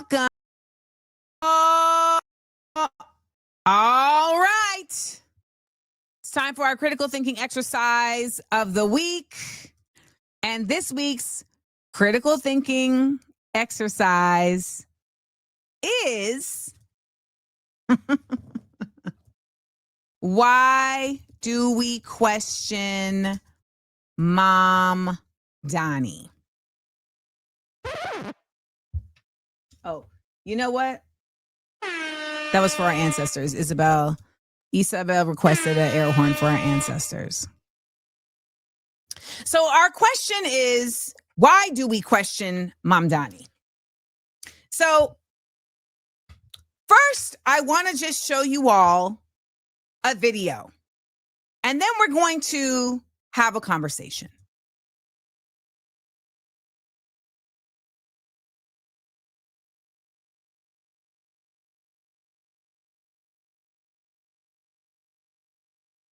welcome. All right. It's time for our critical thinking exercise of the week. And this week's critical thinking exercise is why do we question Mamdani? Oh, you know what? That was for our ancestors. Isabel requested an air horn for our ancestors. So our question is, why do we question Mamdani? So first, I want to just show you all a video, and then we're going to have a conversation.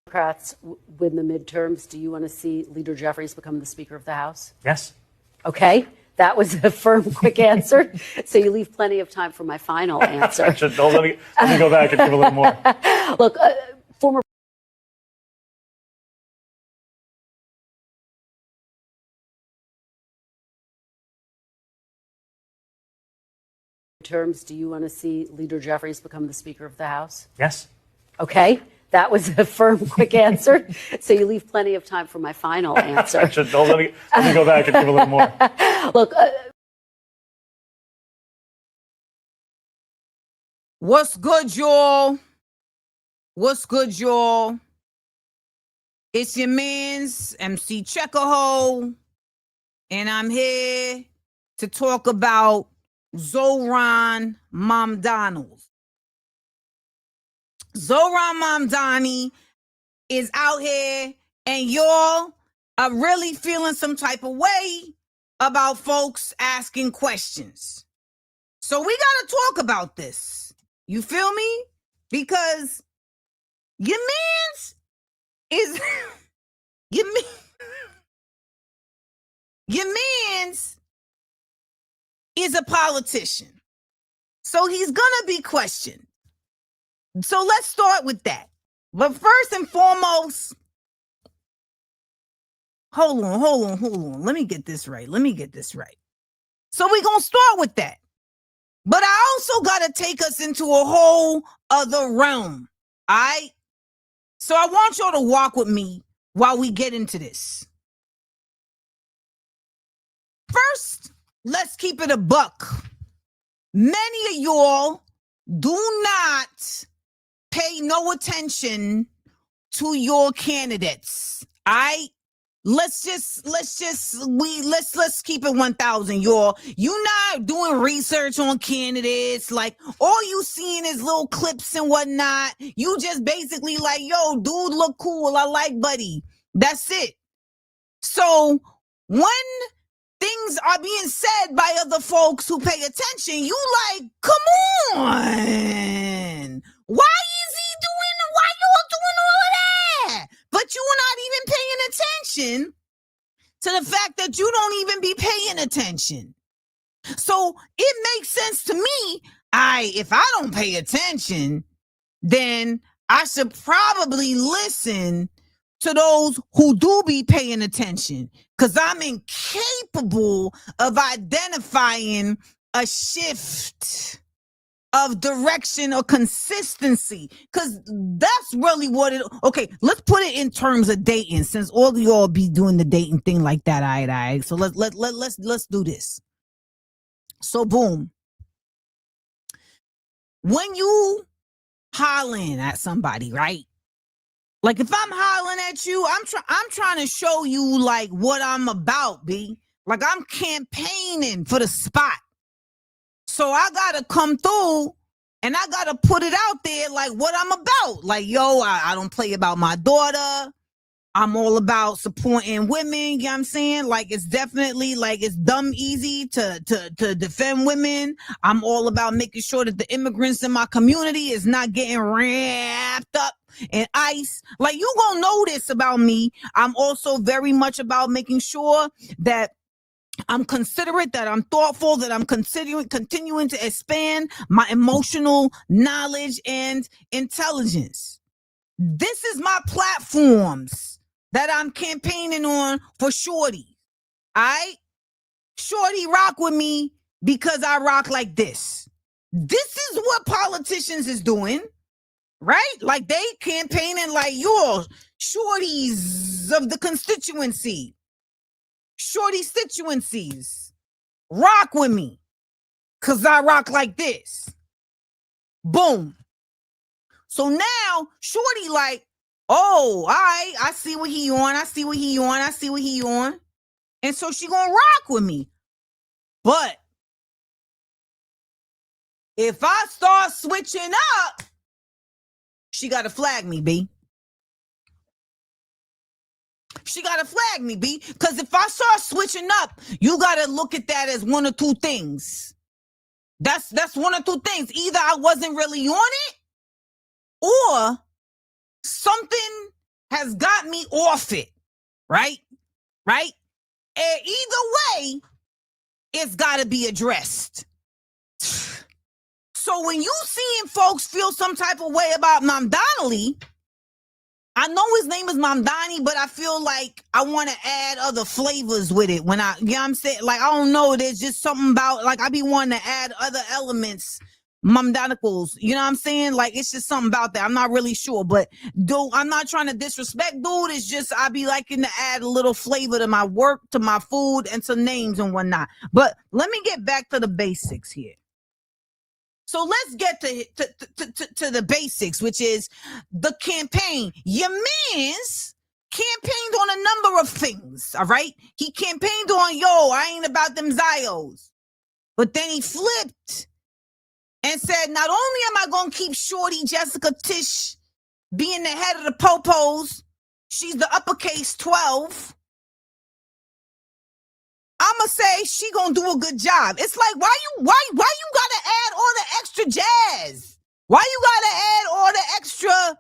Democrats win the midterms, do you want to see Leader Jeffries become the Speaker of the House? Yes. Okay, that was a firm, quick answer. So you leave plenty of time for my final answer. Let me go back and give a little more. Look, former terms, do you want to see Leader Jeffries become the Speaker of the House? Yes. Okay, that was a firm, quick answer. So you leave plenty of time for my final answer. Let me go back and give a little more. Look, What's good, y'all? What's good, y'all? It's your man's MC Checkahoe, and I'm here to talk about Zohran Mamdani. Zohran Mamdani is out here, and y'all are really feeling some type of way about folks asking questions. So we got to talk about this. You feel me? Because your man's is your man's is a politician. So he's gonna be questioned. So let's start with that. But first and foremost, hold on. Let me get this right. So we're gonna start with that. But I also gotta take us into a whole other realm. All right? So I want y'all to walk with me while we get into this. First, let's keep it a buck. Many of y'all do not pay no attention to your candidates. All right? Let's keep it 1,000, y'all. You not doing research on candidates. Like, all you seeing is little clips and whatnot. You just basically like, yo, dude look cool. I like Buddy. That's it. So when things are being said by other folks who pay attention, you like, come on. Why y'all doing all of that? But you're not even paying attention to the fact that you don't even be paying attention. So it makes sense to me. If I don't pay attention, then I should probably listen to those who do be paying attention, because I'm incapable of identifying a shift of direction or consistency, because that's really what it. Okay, let's put it in terms of dating, since all of y'all be doing the dating thing like that. All right. So let's do this. So boom, when you hollering at somebody, right? Like if I'm hollering at you, I'm trying to show you like what I'm about, B. Like I'm campaigning for the spot. So I gotta come through and I gotta put it out there like what I'm about. Like, yo, I don't play about my daughter. I'm all about supporting women, you know what I'm saying? Like, it's definitely like it's dumb easy to defend women. I'm all about making sure that the immigrants in my community is not getting wrapped up in ICE. Like, you gonna know this about me. I'm also very much about making sure that I'm considerate, that I'm thoughtful, that I'm continuing to expand my emotional knowledge and intelligence. This is my platforms that I'm campaigning on for Shorty. All right? Shorty rock with me because I rock like this. This is what politicians is doing, right? Like they campaigning like you're shorties of the constituency. Shorty constituencies. Rock with me because I rock like this. Boom. So now Shorty like, oh, all right, I see what he on. I see what he on. I see what he on. And so she gonna rock with me. But if I start switching up, she got to flag me, B. She got to flag me, B. Because if I start switching up, you got to look at that as one or two things. That's one or two things. Either I wasn't really on it, or something has got me off it, right? Right? And either way, it's got to be addressed. So when you seeing folks feel some type of way about Mamdani, I know his name is Mamdani, but I feel like I want to add other flavors with it. When I, you know what I'm saying? Like, I don't know. There's just something about, like, I be wanting to add other elements, Mamdanicals. You know what I'm saying? Like, it's just something about that. I'm not really sure. But, dude, I'm not trying to disrespect, dude. It's just, I be liking to add a little flavor to my work, to my food, and to names and whatnot. But let me get back to the basics here. So let's get to the basics, which is the campaign. Your man's campaigned on a number of things, all right? He campaigned on, yo, I ain't about them Zios. But then he flipped and said, not only am I going to keep Shorty Jessica Tish being the head of the Popos, she's the uppercase 12, I'ma say she gonna do a good job. It's like, why you gotta add all the extra jazz? Why you gotta add all the extra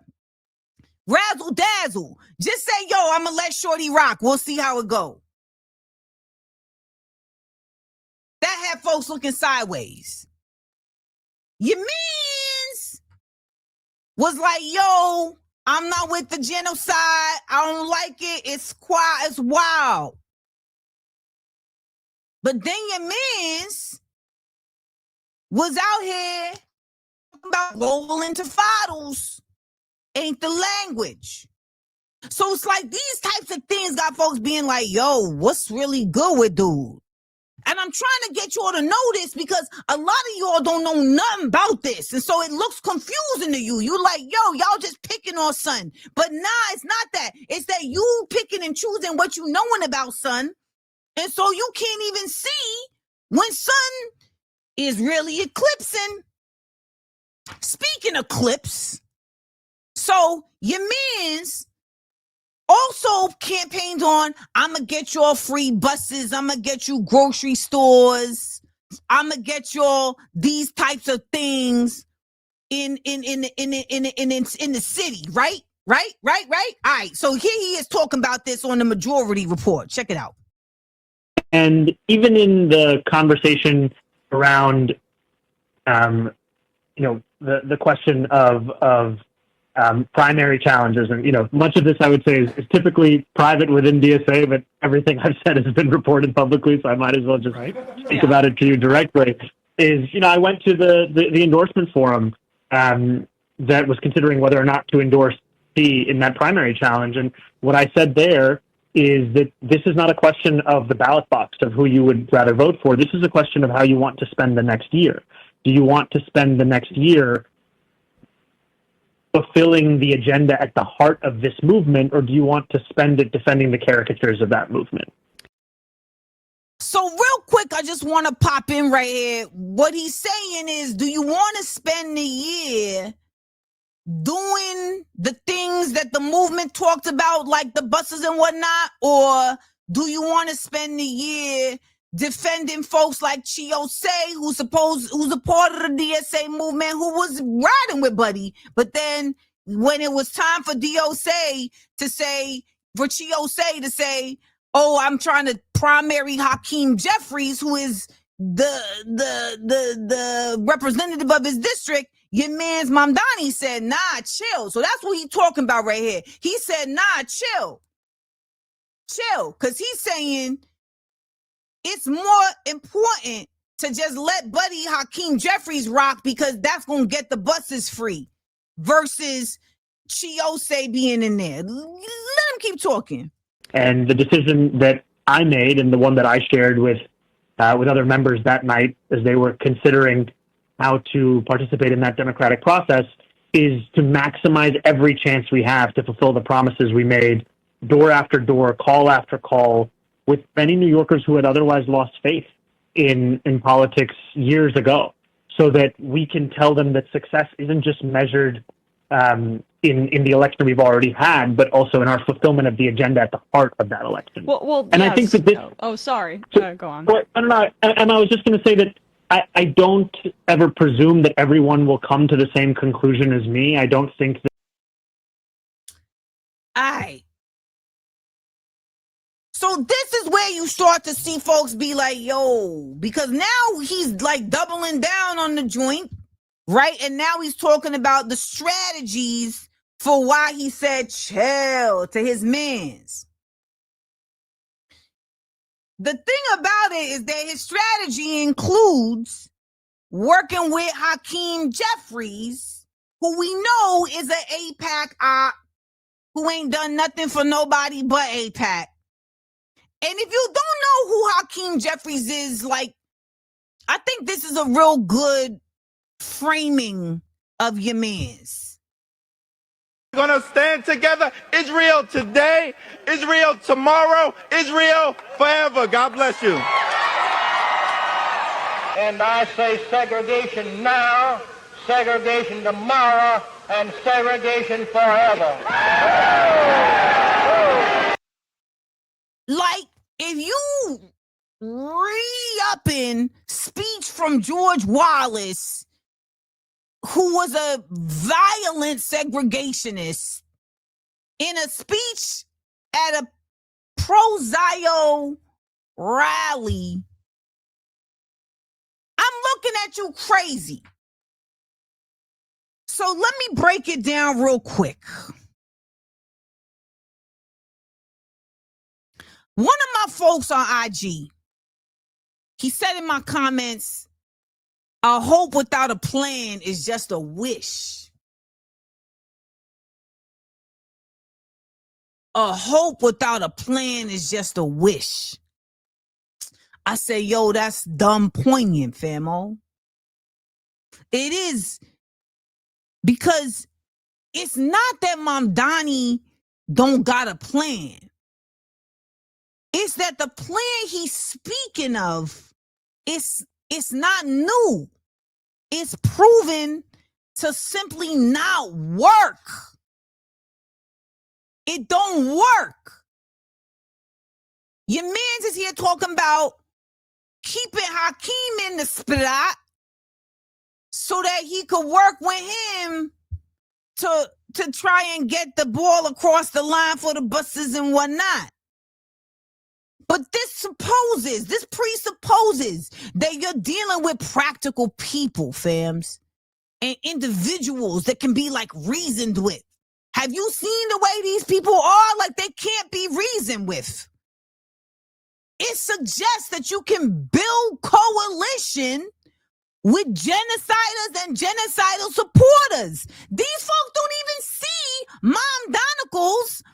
razzle dazzle? Just say, yo, I'ma let Shorty rock. We'll see how it go. That had folks looking sideways. Your mans was like, yo, I'm not with the genocide. I don't like it. It's quiet. It's wild. But then your mans was out here talking about rolling to fiddles. Ain't the language. So it's like these types of things got folks being like, yo, what's really good with dude? And I'm trying to get y'all to know this because a lot of y'all don't know nothing about this. And so it looks confusing to you. You like, yo, y'all just picking on son. But nah, it's not that. It's that you picking and choosing what you knowing about son. And so you can't even see when sun is really eclipsing. Speaking of eclipse, so your mans also campaigned on, I'm going to get y'all free buses. I'm going to get you grocery stores. I'm going to get y'all these types of things in the city, right? Right? All right. So here he is talking about this on the Majority Report. Check it out. And even in the conversation around, the question of primary challenges, and much of this I would say is typically private within DSA, but everything I've said has been reported publicly, so I might as well just speak about it to you directly. Is I went to the endorsement forum that was considering whether or not to endorse T in that primary challenge, and what I said there is that this is not a question of the ballot box of who you would rather vote for. This is a question of how you want to spend the next year. Do you want to spend the next year fulfilling the agenda at the heart of this movement, or do you want to spend it defending the caricatures of that movement? So real quick, I just want to pop in right here. What he's saying is, do you want to spend the year doing the things that the movement talked about, like the buses and whatnot, or do you want to spend the year defending folks like Chiose, who's a part of the DSA movement, who was riding with Buddy, but then when it was time for DOC to say, for Chiose to say, oh, I'm trying to primary Hakeem Jeffries, who is the representative of his district, your man's Mamdani said, nah, chill. So that's what he's talking about right here. He said, nah, chill. Chill. Because he's saying it's more important to just let Buddy Hakeem Jeffries rock because that's going to get the buses free versus Chiose being in there. Let him keep talking. And the decision that I made and the one that I shared with other members that night as they were considering how to participate in that democratic process is to maximize every chance we have to fulfill the promises we made door after door, call after call, with many New Yorkers who had otherwise lost faith in politics years ago, so that we can tell them that success isn't just measured in the election we've already had, but also in our fulfillment of the agenda at the heart of that election. Well, and yes. I think that this... Oh, sorry. Go on. Well, I don't know. And I was just going to say that I don't ever presume that everyone will come to the same conclusion as me. I don't think that... So this is where you start to see folks be like, yo, because now he's like doubling down on the joint, right? And now he's talking about the strategies for why he said chill to his mans. The thing about it is that his strategy includes working with Hakeem Jeffries, who we know is an AIPAC op, who ain't done nothing for nobody but AIPAC. And if you don't know who Hakeem Jeffries is, like, I think this is a real good framing of your mans. We're going to stand together. Israel today, Israel tomorrow, Israel forever. God bless you. And I say segregation now, segregation tomorrow, and segregation forever. Like, if you re-upping speech from George Wallace, who was a violent segregationist, in a speech at a pro-Zio rally, I'm looking at you crazy. So let me break it down real quick. One of my folks on IG, he said in my comments, a hope without a plan is just a wish. A hope without a plan is just a wish. I say, yo, that's dumb poignant, famo. It is, because it's not that Mamdani don't got a plan. It's that the plan he's speaking of, it's not new. It's proven to simply not work. It don't work. Your mans is here talking about keeping Hakeem in the spot so that he could work with him to try and get the ball across the line for the buses and whatnot. But this presupposes that you're dealing with practical people, fams, and individuals that can be like reasoned with. Have you seen the way these people are? Like, they can't be reasoned with. It suggests that you can build coalition with genociders and genocidal supporters. These folks don't even see Mom Donicles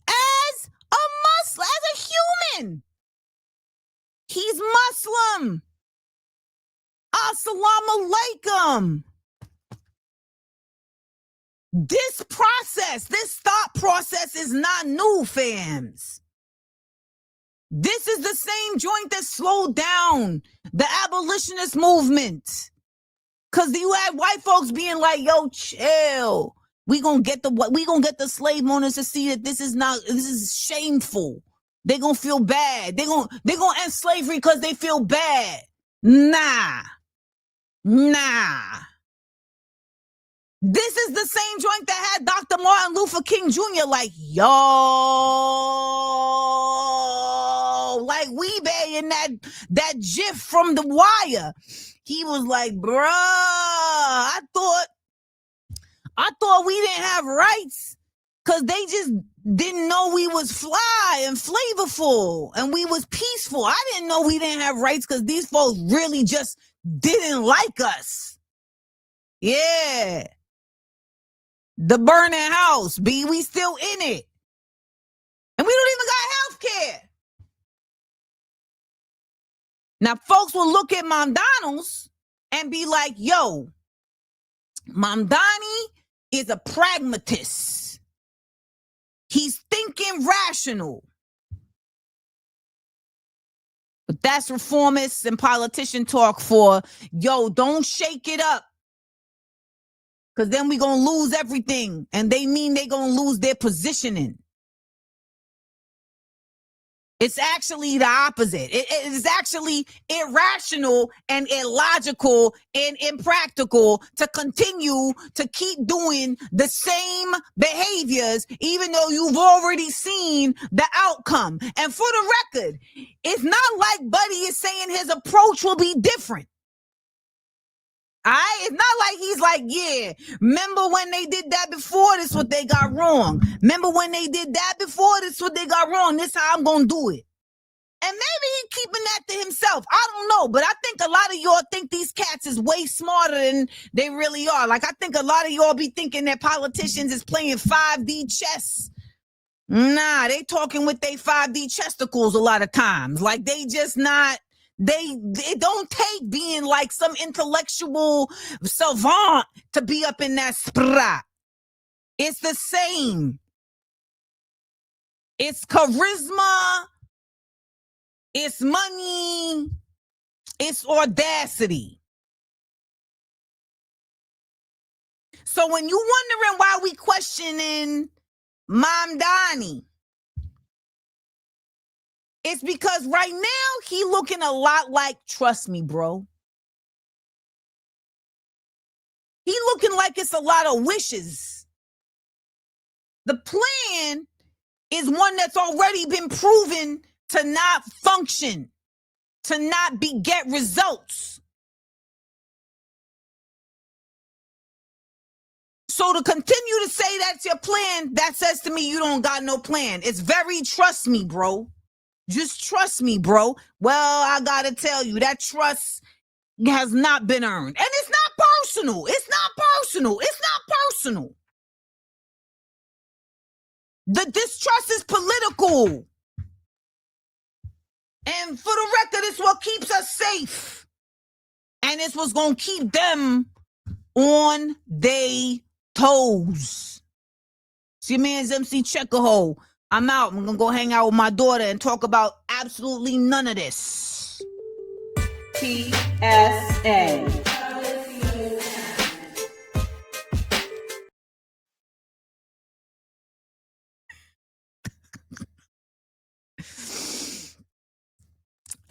as a Muslim, as a human. He's Muslim. Assalamu alaikum. This process, this thought process is not new, fams. This is the same joint that slowed down the abolitionist movement. Cause you had white folks being like, yo, chill. We gonna get the slave owners to see that this is shameful. They gonna feel bad. They gonna end slavery because they feel bad. Nah. This is the same joint that had Dr. Martin Luther King Jr. like, yo, playing that GIF from The Wire. He was like, bruh, I thought we didn't have rights because they just didn't know we was fly and flavorful and we was peaceful. I didn't know we didn't have rights because these folks really just didn't like us. Yeah. The burning house, B. We still in it. And we don't even got health care. Now, folks will look at McDonald's and be like, yo, Mamdani is a pragmatist. He's thinking rational. But that's reformists and politician talk for, yo, don't shake it up. Because then we're going to lose everything. And they mean they're going to lose their positioning. It's actually the opposite. It is actually irrational and illogical and impractical to continue to keep doing the same behaviors, even though you've already seen the outcome. And for the record, it's not like Buddy is saying his approach will be different. It's not like he's like, yeah, remember when they did that before? This is what they got wrong. Remember when they did that before? This is what they got wrong. This is how I'm going to do it. And maybe he's keeping that to himself. I don't know. But I think a lot of y'all think these cats is way smarter than they really are. Like, I think a lot of y'all be thinking that politicians is playing 5D chess. Nah, they talking with they 5D chesticles a lot of times. Like, they just not... It don't take being like some intellectual savant to be up in that spot. It's the same. It's charisma. It's money. It's audacity. So when you wondering why we questioning Mamdani, it's because right now he looking a lot like, trust me, bro. He looking like it's a lot of wishes. The plan is one that's already been proven to not function, to not beget results. So to continue to say that's your plan, that says to me you don't got no plan. It's very trust me, bro. Just trust me, bro. Well, I gotta tell you, that trust has not been earned. And it's not personal. It's not personal. It's not personal. The distrust is political. And for the record, it's what keeps us safe. And it's what's gonna keep them on their toes. It's your man's MC Checkahoe. I'm out. I'm gonna go hang out with my daughter and talk about absolutely none of this. PSA.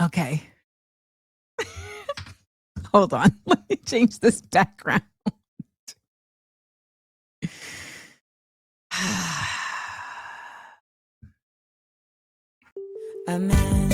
Okay. Hold on. Let me change this background. Amanda.